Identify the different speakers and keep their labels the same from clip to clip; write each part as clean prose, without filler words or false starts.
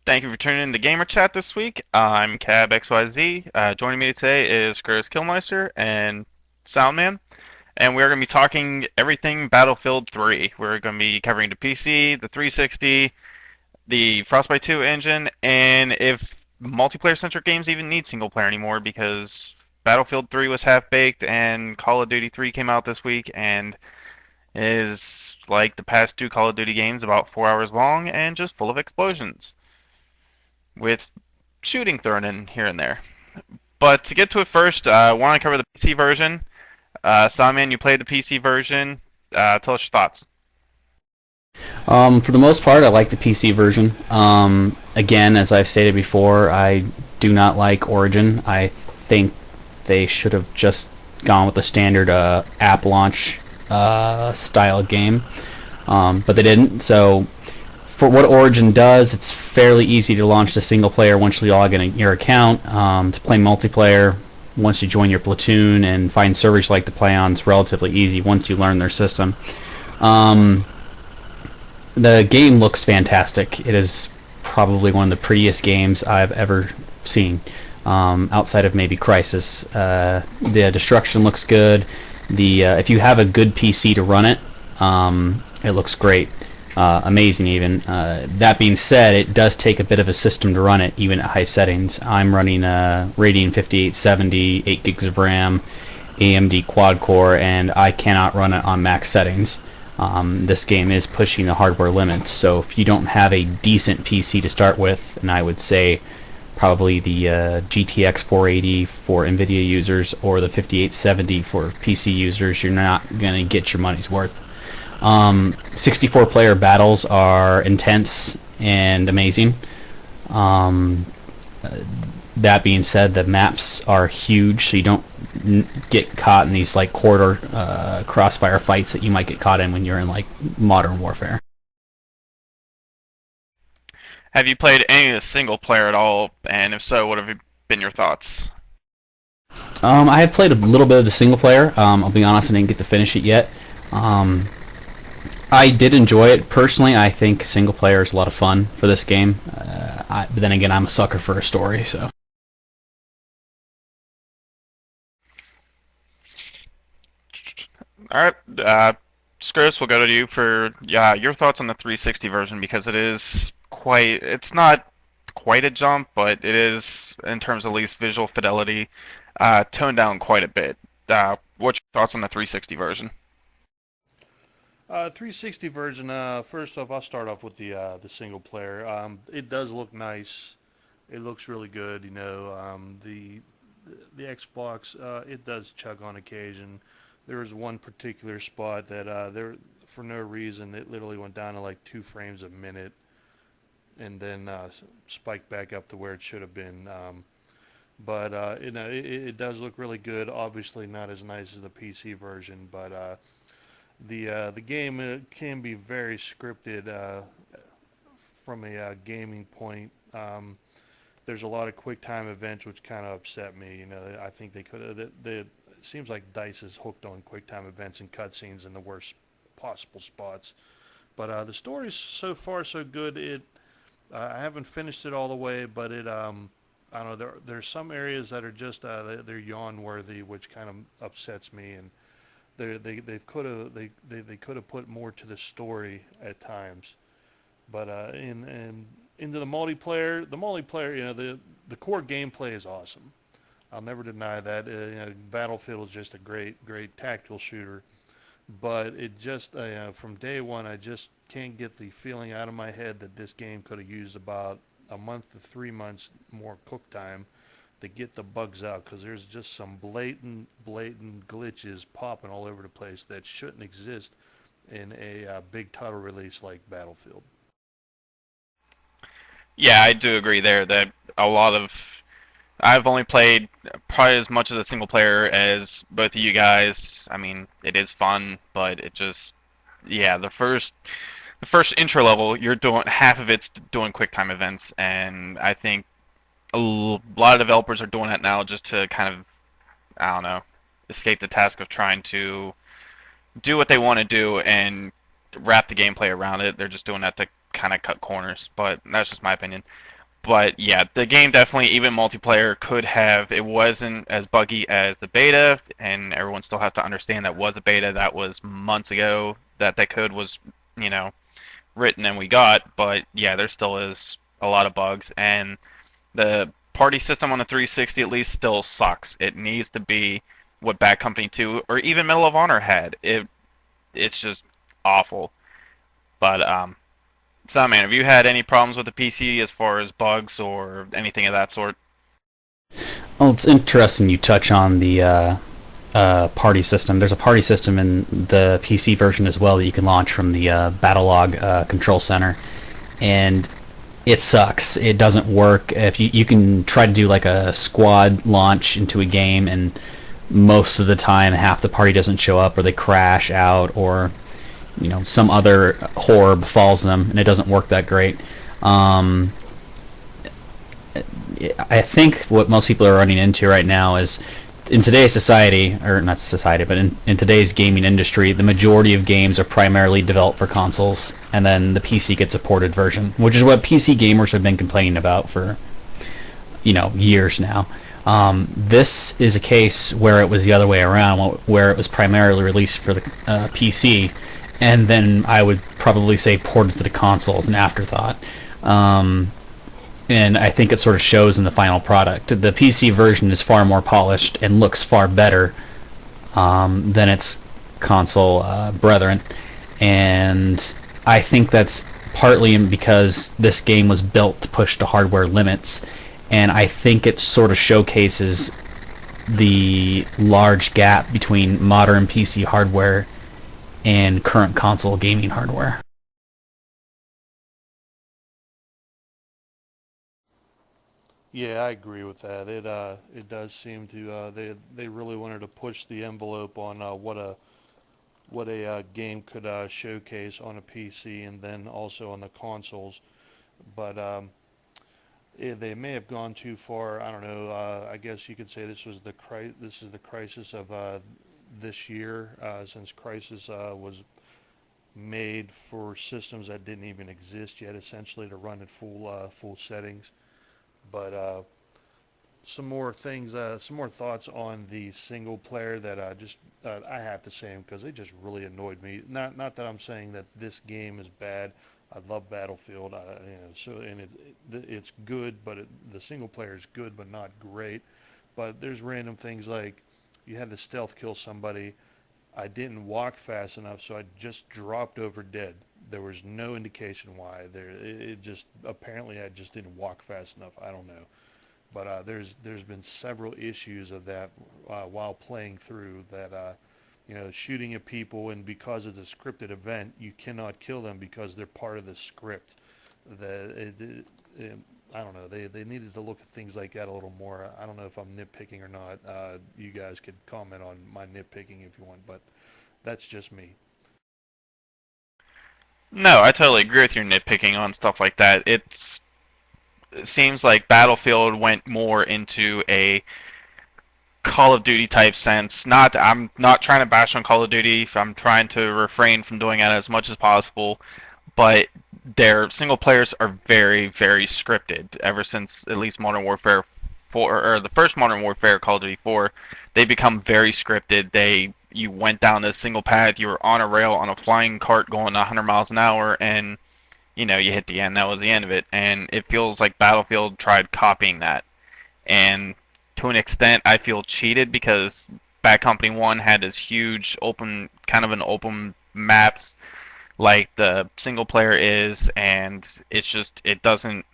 Speaker 1: Thank you for tuning in to Gamer Chat this week. I'm Cab XYZ. Joining me today is Chris Killmeister and Soundman, and we're going to be talking everything Battlefield 3. We're going to be covering the PC, the 360, the Frostbite 2 engine, and if multiplayer-centric games even need single player anymore because Battlefield 3 was half-baked and Call of Duty 3 came out this week and is like the past two Call of Duty games, about 4 hours long and just full of explosions with shooting thrown in here and there. But to get to it first, I want to cover the PC version. Sawman, you played the PC version. Tell us your thoughts.
Speaker 2: For the most part, I like the PC version. Again, as I've stated before, I do not like Origin. I think they should have just gone with the standard app launch style game, but they didn't. So, for what Origin does, it's fairly easy to launch the single player once you log in your account. To play multiplayer, once you join your platoon and find servers you like to play on, it's relatively easy once you learn their system. Um, the game looks fantastic. It is probably one of the prettiest games I've ever seen, outside of maybe Crisis. The destruction looks good. The if you have a good PC to run it, it looks great, amazing even. That being said, it does take a bit of a system to run it, even at high settings. I'm running a Radeon 5870, 8 gigs of RAM, AMD quad core, and I cannot run it on max settings. This game is pushing the hardware limits, so if you don't have a decent PC to start with, and I would say probably the GTX 480 for NVIDIA users or the 5870 for PC users, you're not going to get your money's worth. 64 player battles are intense and amazing. Um, that being said, the maps are huge, so you don't get caught in these like quarter crossfire fights that you might get caught in when you're in like Modern Warfare.
Speaker 1: Have you played any of the single player at all? And if so, what have been your thoughts?
Speaker 2: I have played a little bit of the single player. I'll be honest, I didn't get to finish it yet. Um, I did enjoy it personally. I think single player is a lot of fun for this game. But then again, I'm a sucker for a story, so.
Speaker 1: All right, Chris, we'll go to you for your thoughts on the 360 version because it is quite. It's not quite a jump, but it is in terms of at least visual fidelity, toned down quite a bit. What's your thoughts on the 360 version?
Speaker 3: 360 version. First off, I'll start off with the single player. It does look nice. It looks really good. The Xbox, it does chug on occasion. There was one particular spot that there for no reason it literally went down to like 2 frames a minute and then spiked back up to where it should have been. But it does look really good. Obviously, not as nice as the PC version, but the game can be very scripted from a gaming point. There's a lot of quick time events which kind of upset me. I think they could have. It seems like Dice is hooked on quick time events and cutscenes in the worst possible spots. But the story's so far so good. I haven't finished it all the way, but I don't know. There's some areas that are just they're yawn worthy, which kind of upsets me. And they could have put more to the story at times. But in into the multiplayer, the core gameplay is awesome. I'll never deny that. Battlefield is just a great tactical shooter. But it just from day one, I just can't get the feeling out of my head that this game could have used about a month to 3 months more cook time to get the bugs out because there's just some blatant glitches popping all over the place that shouldn't exist in a big title release like Battlefield.
Speaker 1: Yeah, I do agree there that a lot of I've only played probably as much of the single player as both of you guys. I mean, it is fun, but it just yeah, the first intro level, you're doing half of it's doing quick time events, and I think lot of developers are doing that now just to kind of I don't know escape the task of trying to do what they want to do and wrap the gameplay around it. They're just doing that to kind of cut corners, but that's just my opinion. But yeah, the game definitely, even multiplayer, could have. It wasn't as buggy as the beta, and everyone still has to understand that was a beta. That was months ago that code was, you know, written and we got. But yeah, there still is a lot of bugs, and the party system on the 360 at least still sucks. It needs to be what Bad Company 2 or even Medal of Honor had. It's just awful. But so man, have you had any problems with the PC as far as bugs or anything of that sort?
Speaker 2: Well, it's interesting you touch on the party system. There's a party system in the PC version as well that you can launch from the Battlelog control center, and it sucks. It doesn't work. If you can try to do like a squad launch into a game, and most of the time half the party doesn't show up, or they crash out, or some other horror befalls them, and it doesn't work that great. I think what most people are running into right now is, in today's society, or not society, but in today's gaming industry, the majority of games are primarily developed for consoles, and then the PC gets a ported version, which is what PC gamers have been complaining about for years now. This is a case where it was the other way around, where it was primarily released for the PC, and then I would probably say ported to the console as an afterthought. And I think it sort of shows in the final product. The PC version is far more polished and looks far better than its console brethren, and I think that's partly because this game was built to push the hardware limits, and I think it sort of showcases the large gap between modern PC hardware and current console gaming hardware.
Speaker 3: Yeah, I agree with that. It does seem to they really wanted to push the envelope on what a game could showcase on a PC and then also on the consoles, but they may have gone too far. I don't know. I guess you could say this is the crisis of this year, since Crisis was made for systems that didn't even exist yet, essentially, to run at full settings. But some more things, some more thoughts on the single player that I have to say them because they just really annoyed me. Not that I'm saying that this game is bad. I love Battlefield. It's good, but the single player is good, but not great. But there's random things like you had to stealth kill somebody. I didn't walk fast enough, so I just dropped over dead. There was no indication why. It just apparently I just didn't walk fast enough. I don't know, but there's been several issues of that while playing through that. Shooting at people, and because it's a scripted event, you cannot kill them because they're part of the script. I don't know. They needed to look at things like that a little more. I don't know if I'm nitpicking or not. You guys could comment on my nitpicking if you want, but that's just me.
Speaker 1: No, I totally agree with your nitpicking on stuff like that. It seems like Battlefield went more into a Call of Duty type sense. I'm not trying to bash on Call of Duty. I'm trying to refrain from doing that as much as possible. But their single players are very, very scripted. Ever since at least Modern Warfare 4, or the first Modern Warfare, Call of Duty 4, they become very scripted. You went down this single path. You were on a rail on a flying cart going 100 miles an hour, and you hit the end. That was the end of it. And it feels like Battlefield tried copying that. And to an extent, I feel cheated because Bad Company 1 had this huge open maps like the single player is, and it doesn't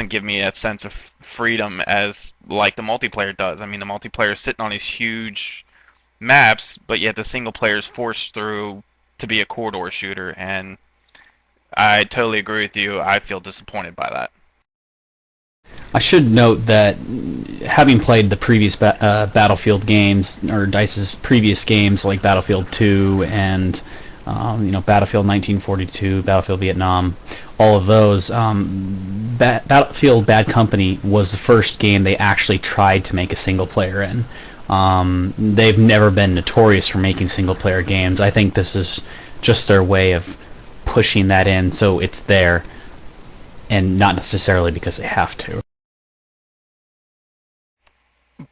Speaker 1: give me a sense of freedom as like the multiplayer does. I mean, the multiplayer is sitting on these huge maps, but yet the single player is forced through to be a corridor shooter, and I totally agree with you. I feel disappointed by that.
Speaker 2: I should note that having played the previous Battlefield games, or DICE's previous games like Battlefield 2 and Battlefield 1942, Battlefield Vietnam, all of those, Battlefield Bad Company was the first game they actually tried to make a single player in. They've never been notorious for making single player games. I think this is just their way of pushing that in so it's there, and not necessarily because they have to.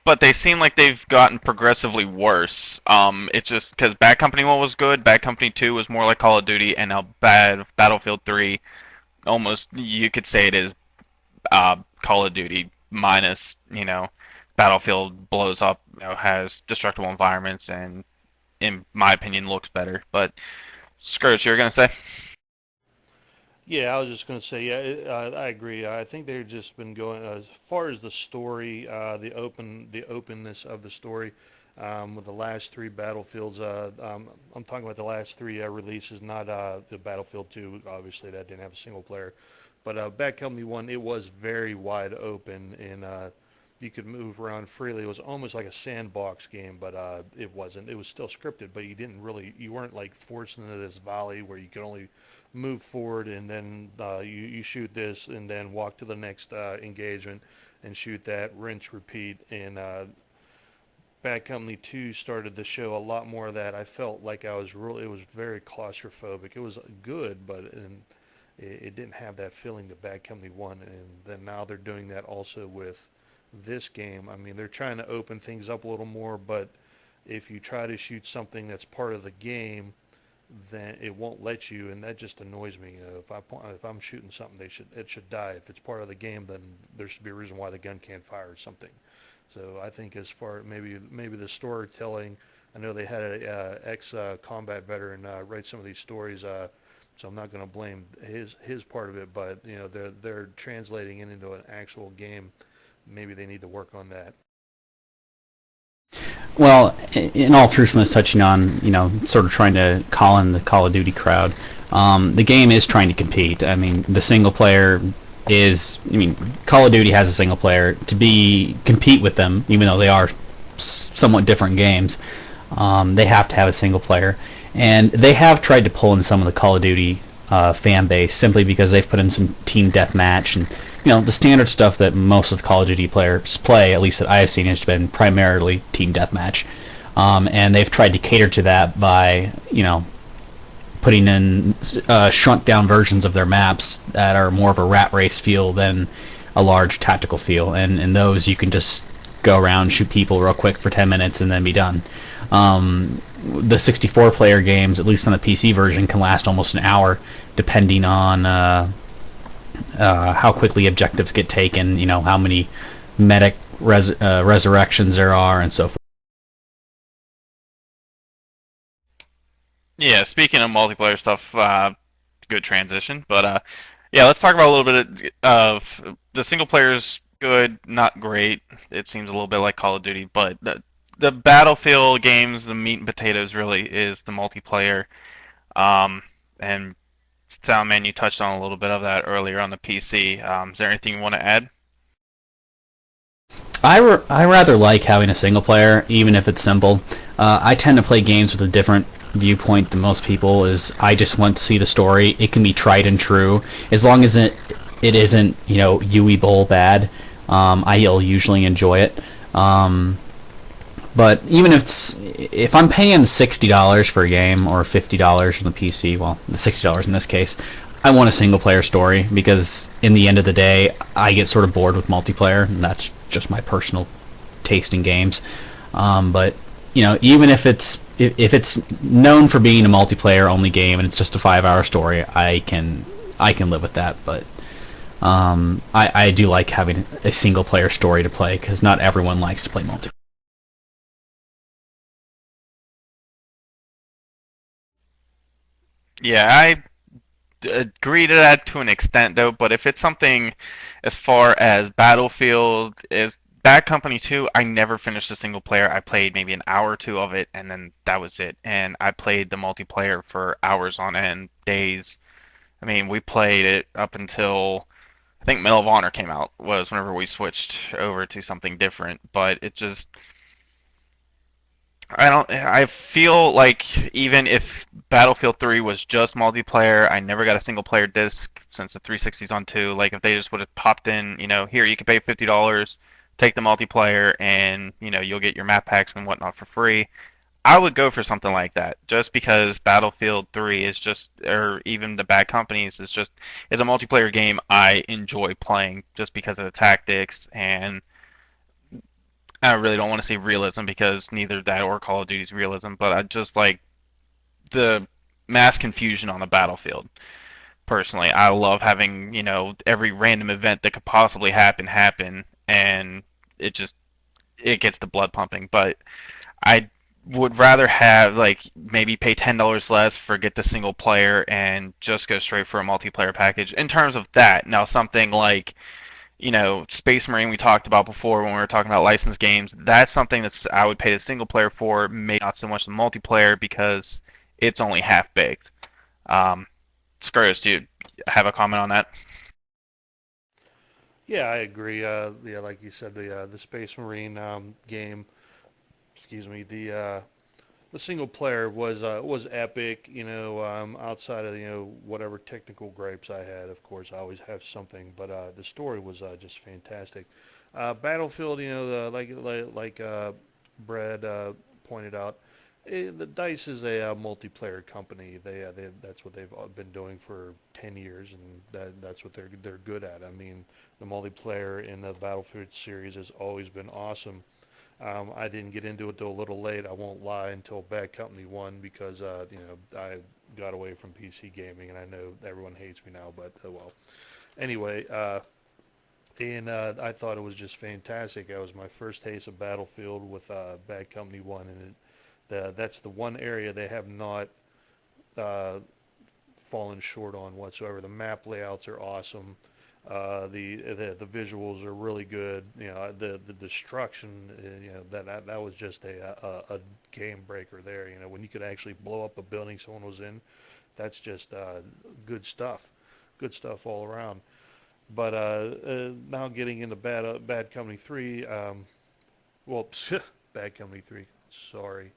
Speaker 1: But they seem like they've gotten progressively worse. It's just because Bad Company 1 was good, Bad Company 2 was more like Call of Duty, and now Battlefield 3, almost you could say it is Call of Duty minus, Battlefield blows up, has destructible environments, and in my opinion looks better. But Scourge, you were gonna say?
Speaker 3: Yeah, I was just going to say, yeah, I agree. I think they've just been going as far as the story, the openness of the story, with the last three Battlefields. I'm talking about the last three releases, not the Battlefield 2. Obviously, that didn't have a single player, but Bad Company 1, it was very wide open, and you could move around freely. It was almost like a sandbox game, but it wasn't. It was still scripted, but you weren't like forced into this valley where you could only move forward, and then you shoot this and then walk to the next engagement and shoot that, rinse, repeat. And Bad Company 2 started to show a lot more of that. I felt like it was very claustrophobic. It was good, but it didn't have that feeling to Bad Company 1. And then now they're doing that also with this game. I mean, they're trying to open things up a little more, but if you try to shoot something that's part of the game, then it won't let you, and that just annoys me. If I'm shooting something, it should die. If it's part of the game, then there should be a reason why the gun can't fire or something. So I think as far maybe the storytelling, I know they had a ex combat veteran write some of these stories, so I'm not going to blame his part of it, but they're translating it into an actual game. Maybe they need to work on that.
Speaker 2: Well, in all truthfulness, touching on, sort of trying to call in the Call of Duty crowd, the game is trying to compete. I mean, the single player Call of Duty has a single player. To compete with them, even though they are somewhat different games, they have to have a single player. And they have tried to pull in some of the Call of Duty fan base simply because they've put in some team deathmatch and the standard stuff that most of the Call of Duty players play, at least that I've seen, has been primarily team deathmatch, and they've tried to cater to that by putting in shrunk down versions of their maps that are more of a rat race feel than a large tactical feel, and in those you can just go around, shoot people real quick for 10 minutes, and then be done. The 64-player games, at least on the PC version, can last almost an hour, depending on how quickly objectives get taken, how many medic resurrections there are, and so forth.
Speaker 1: Yeah, speaking of multiplayer stuff, good transition. But yeah, let's talk about a little bit of the single player's good, not great. It seems a little bit like Call of Duty, but the Battlefield games, the meat and potatoes really is the multiplayer. And Soundman, you touched on a little bit of that earlier on the PC. Is there anything you want to add?
Speaker 2: I rather like having a single player, even if it's simple. I tend to play games with a different viewpoint than most people. Is I just want to see the story. It can be tried and true, as long as it isn't Yui Bowl bad. I'll usually enjoy it. But even if I'm paying $60 for a game or $50 on the PC, well, $60 in this case, I want a single player story because in the end of the day, I get sort of bored with multiplayer, and that's just my personal taste in games. But even if it's known for being a multiplayer only game and it's just a 5-hour story, I can live with that. But I do like having a single player story to play because not everyone likes to play multiplayer.
Speaker 1: Yeah, I agree to that to an extent, though. But if it's something as far as Battlefield is Bad Company 2, I never finished a single player. I played maybe an hour or two of it, and then that was it. And I played the multiplayer for hours on end, days. I mean, we played it up until I think Medal of Honor came out, was whenever we switched over to something different. But it just I feel like even if Battlefield 3 was just multiplayer, I never got a single player disc since the 360's on 2. Like if they just would have popped in, here you can pay $50, take the multiplayer, and you'll get your map packs and whatnot for free. I would go for something like that, just because Battlefield 3 is just, or even the Bad Companies is just, it's a multiplayer game I enjoy playing just because of the tactics, and I really don't want to say realism because neither that or Call of Duty's realism, but I just like the mass confusion on the battlefield. Personally, I love having, every random event that could possibly happen, and it just it gets the blood pumping. But I would rather have like maybe pay $10 less for get the single player and just go straight for a multiplayer package. In terms of that, now something like Space Marine we talked about before when we were talking about licensed games. That's something that's I would pay the single player for, maybe not so much the multiplayer because it's only half baked. Um, Skurrus, do you have a comment on that?
Speaker 3: Yeah, I agree. Yeah, like you said, the Space Marine game. Excuse me. The single player was epic. Outside of whatever technical gripes I had, of course I always have something, but the story was just fantastic. Battlefield, like Brad pointed out, the Dice is a multiplayer company. That's what they've been doing for 10 years, and that's what they're good at. I mean, the multiplayer in the Battlefield series has always been awesome. I didn't get into it till a little late. I won't lie until Bad Company 1 because I got away from PC gaming, and I know everyone hates me now, but well. Anyway, and I thought it was just fantastic. That was my first taste of Battlefield with Bad Company 1, and that's the one area they have not uh, fallen short on whatsoever. The map layouts are awesome. The visuals are really good. The destruction. That was just a game breaker there. When you could actually blow up a building someone was in, that's just good stuff. Good stuff all around. But now getting into Bad Company 3. Well, Bad Company 3. Sorry,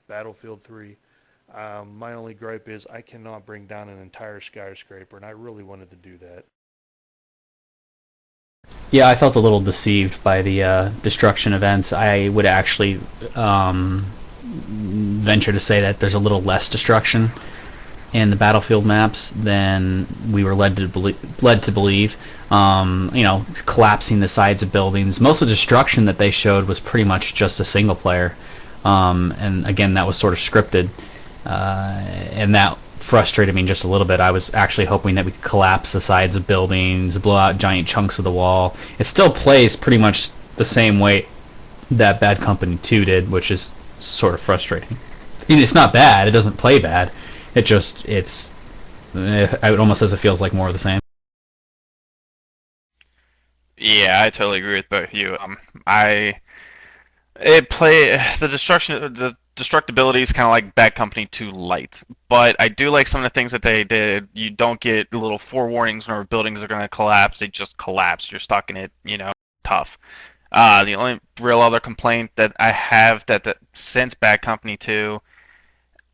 Speaker 3: Battlefield 3. My only gripe is I cannot bring down an entire skyscraper, and I really wanted to do that.
Speaker 2: Yeah, I felt a little deceived by the destruction events. I would actually venture to say that there's a little less destruction in the battlefield maps than we were led to believe. Collapsing the sides of buildings. Most of the destruction that they showed was pretty much just a single player, and again, that was sort of scripted, and that frustrated me just a little bit. I was actually hoping that we could collapse the sides of buildings, blow out giant chunks of the wall. It still plays pretty much the same way that Bad Company 2 did, which is sort of frustrating. I mean, it's not bad. It doesn't play bad. It almost says it feels like more of the same.
Speaker 1: Yeah, I totally agree with both of you. I it play the destructibility is kind of like Bad Company 2 light, but I do like some of the things that they did. You don't get little forewarnings whenever buildings are going to collapse; they just collapse. You're stuck in it, tough. The only real other complaint that I have that since Bad Company 2,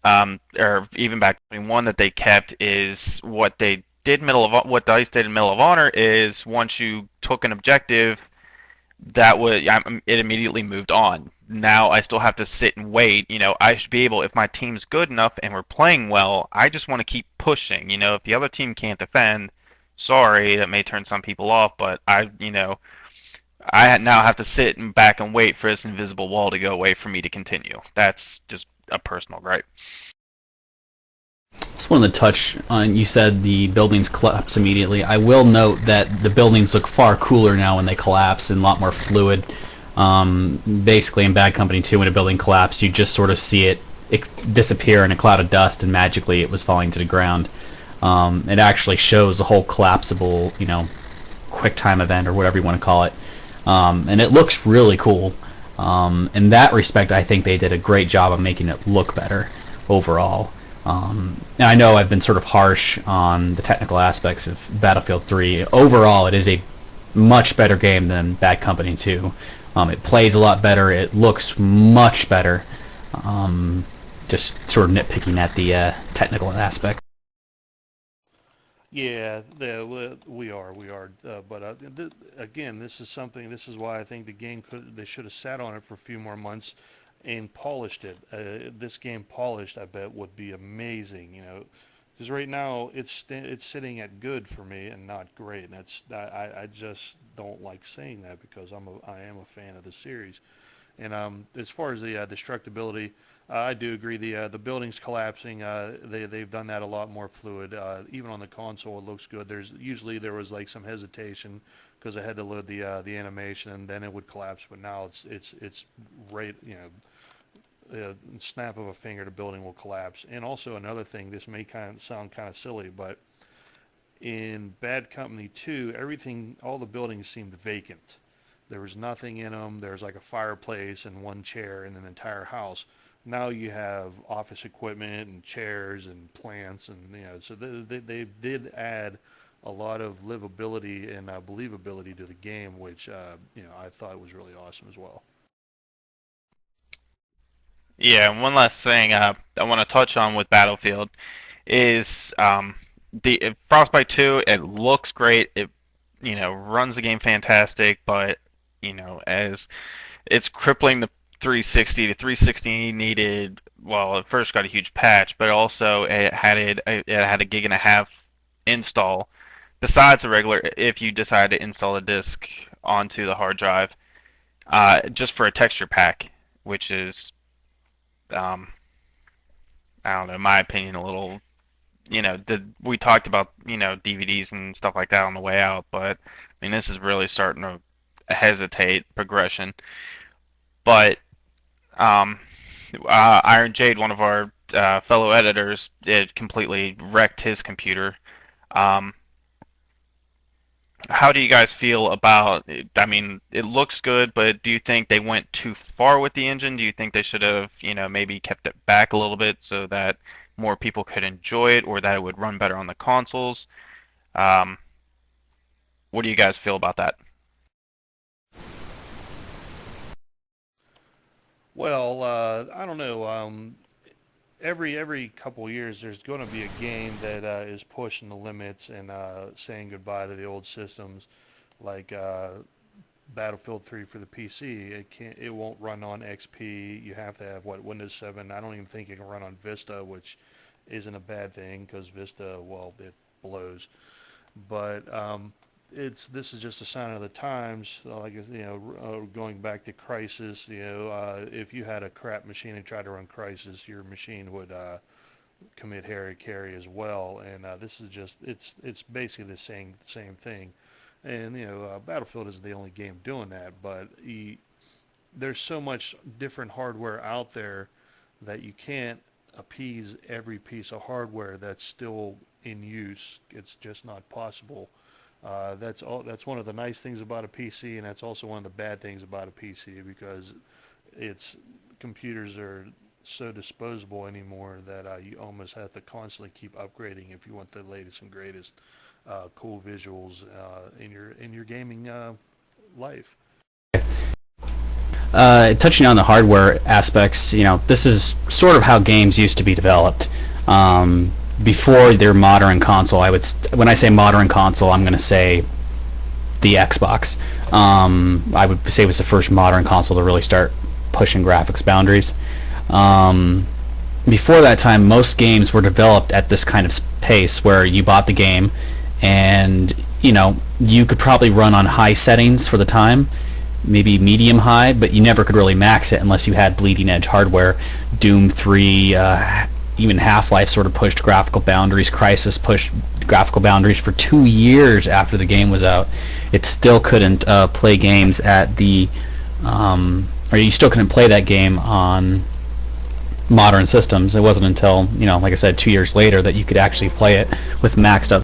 Speaker 1: or even Bad Company 1 that they kept is what Dice did in Middle of Honor is once you took an objective it immediately moved on. Now I still have to sit and wait. I should be able, if my team's good enough and we're playing well, I just want to keep pushing. If the other team can't defend, sorry, that may turn some people off, but I now have to sit and back and wait for this invisible wall to go away for me to continue. That's just a personal gripe.
Speaker 2: Just wanted to touch on, you said the buildings collapse immediately. I will note that the buildings look far cooler now when they collapse and a lot more fluid. Basically, in Bad Company 2, when a building collapsed, you just sort of see it disappear in a cloud of dust, and magically it was falling to the ground. It actually shows the whole collapsible, quick time event or whatever you want to call it. And it looks really cool. In that respect, I think they did a great job of making it look better overall. And I know I've been sort of harsh on the technical aspects of Battlefield 3. Overall, it is a much better game than Bad Company 2. It plays a lot better. It looks much better. Just sort of nitpicking at the technical aspect.
Speaker 3: Yeah, we are. But again, this is something. This is why I think the game they should have sat on it for a few more months. and polished it. This game polished, I bet, would be amazing. Because right now it's sitting at good for me and not great. And I just don't like saying that because I am a fan of the series. And as far as the destructibility, I do agree. The buildings collapsing, they've done that a lot more fluid. Even on the console, it looks good. There was like some hesitation because I had to load the animation and then it would collapse. But now it's right. Snap of a finger, the building will collapse. And also another thing, this may sound kind of silly, but in Bad Company 2, all the buildings seemed vacant. There was nothing in them. There's like a fireplace and one chair in an entire house. Now you have office equipment and chairs and plants, and so they did add a lot of livability and believability to the game, which I thought was really awesome as well.
Speaker 1: Yeah, and one last thing I want to touch on with Battlefield is the Frostbite 2. It looks great. It runs the game fantastic, but as it's crippling the 360. The 360 needed, well, it first got a huge patch, but also it had a gig and a half install besides the regular if you decide to install a disk onto the hard drive, just for a texture pack, which is um, I don't know, in my opinion, a little. We talked about DVDs and stuff like that on the way out, but I mean this is really starting to hesitate progression. But um, Iron Jade, one of our fellow editors, it completely wrecked his computer. Um, how do you guys feel about it? I mean, it looks good, but do you think they went too far with the engine? Do you think they should have, maybe kept it back a little bit so that more people could enjoy it, or that it would run better on the consoles? Um, what do you guys feel about that?
Speaker 3: Well, I don't know. Every couple years, there's going to be a game that is pushing the limits and saying goodbye to the old systems, like Battlefield 3 for the PC. It won't run on XP. You have to have Windows 7. I don't even think it can run on Vista, which isn't a bad thing because Vista, well, it blows. But this is just a sign of the times. Like going back to Crisis, if you had a crap machine and tried to run Crisis, your machine would commit carry as well. And this is just it's basically the same thing. And Battlefield isn't the only game doing that, but there's so much different hardware out there that you can't appease every piece of hardware that's still in use. It's just not possible. That's one of the nice things about a PC, and that's also one of the bad things about a PC because it's computers are so disposable anymore that you almost have to constantly keep upgrading if you want the latest and greatest cool visuals in your gaming life.
Speaker 2: Touching on the hardware aspects, this is sort of how games used to be developed. Before their modern console, when I say modern console, I'm going to say the Xbox. I would say it was the first modern console to really start pushing graphics boundaries. Before that time, most games were developed at this kind of pace where you bought the game and you could probably run on high settings for the time, maybe medium high, but you never could really max it unless you had bleeding edge hardware. Doom 3, even Half-Life sort of pushed graphical boundaries. Crysis pushed graphical boundaries for 2 years after the game was out. It still couldn't play games at the or you still couldn't play that game on modern systems. It wasn't until, like I said, 2 years later that you could actually play it with maxed out.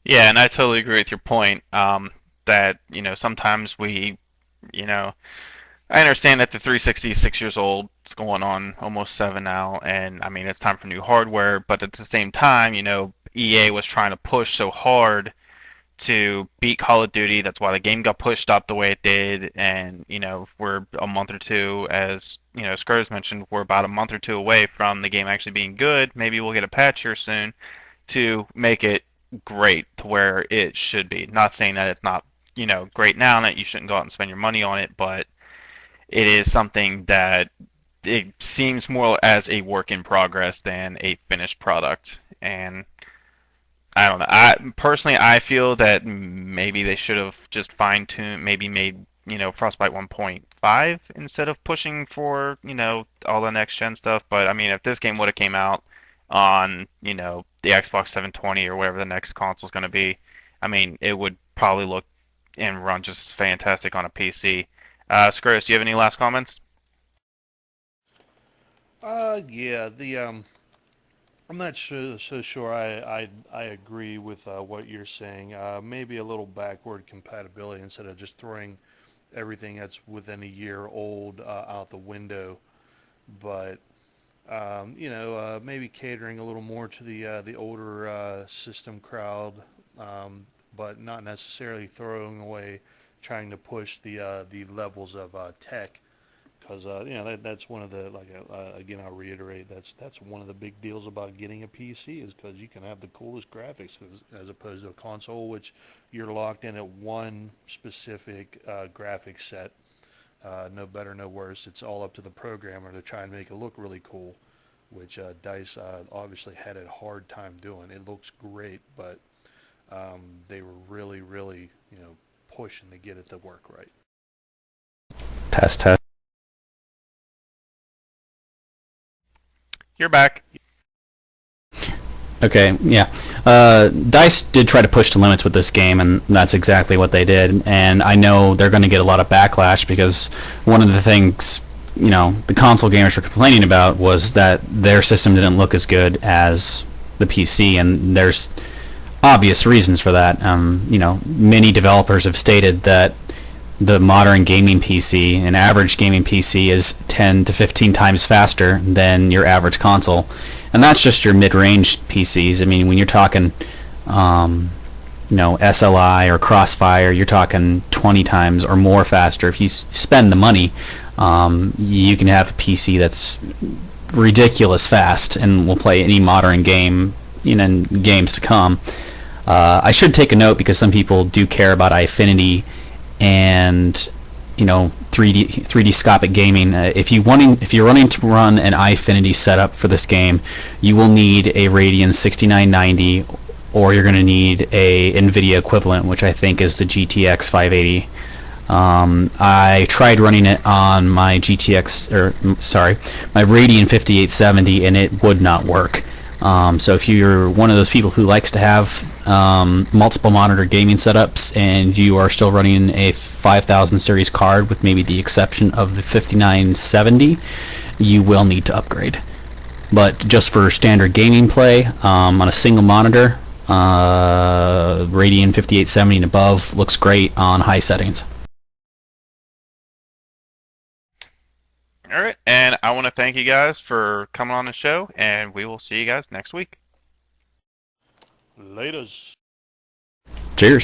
Speaker 1: Yeah, and I totally agree with your point. That sometimes I understand that the 360 is 6 years old. It's going on almost 7 now, and I mean it's time for new hardware. But at the same time, EA was trying to push so hard to beat Call of Duty. That's why the game got pushed up the way it did. And we're a month or two, as Scrurs mentioned, we're about a month or two away from the game actually being good. Maybe we'll get a patch here soon to make it great to where it should be. Not saying that it's not great now and that you shouldn't go out and spend your money on it, but it is something that it seems more as a work in progress than a finished product. And I don't know. I feel that maybe they should have just fine tuned, maybe made Frostbite 1.5 instead of pushing for all the next gen stuff. But I mean, if this game would have came out on the Xbox 720 or whatever the next console's going to be, I mean, it would probably look and run just as fantastic on a PC. Scrooge, do you have any last comments?
Speaker 3: Yeah, I'm not so sure I agree with what you're saying. Maybe a little backward compatibility instead of just throwing everything that's within a year old out the window. But maybe catering a little more to the older system crowd, but not necessarily throwing away trying to push the levels of tech. Because that's one of the again, I'll reiterate, that's one of the big deals about getting a PC is because you can have the coolest graphics as opposed to a console, which you're locked in at one specific graphics set. No better, no worse. It's all up to the programmer to try and make it look really cool, which DICE obviously had a hard time doing. It looks great, but they were really, really, pushing to get it to work right.
Speaker 2: Test, test.
Speaker 1: You're back.
Speaker 2: Okay, yeah. DICE did try to push the limits with this game, and that's exactly what they did. And I know they're going to get a lot of backlash because one of the things, the console gamers were complaining about was that their system didn't look as good as the PC, and there's obvious reasons for that. Many developers have stated that the modern gaming PC, an average gaming PC, is 10 to 15 times faster than your average console. And that's just your mid-range PCs. I mean, when you're talking, SLI or Crossfire, you're talking 20 times or more faster. If you spend the money, you can have a PC that's ridiculous fast and will play any modern game in games to come. I should take a note because some people do care about iFinity and 3D scopic gaming. If you're running to run an iFinity setup for this game, you will need a Radeon 6990, or you're going to need a NVIDIA equivalent, which I think is the GTX 580. I tried running it on my my Radeon 5870, and it would not work. So if you're one of those people who likes to have multiple monitor gaming setups and you are still running a 5000 series card with maybe the exception of the 5970, you will need to upgrade. But just for standard gaming play on a single monitor, Radeon 5870 and above looks great on high settings.
Speaker 1: All right, and I want to thank you guys for coming on the show, and we will see you guys next week.
Speaker 3: Laters.
Speaker 2: Cheers.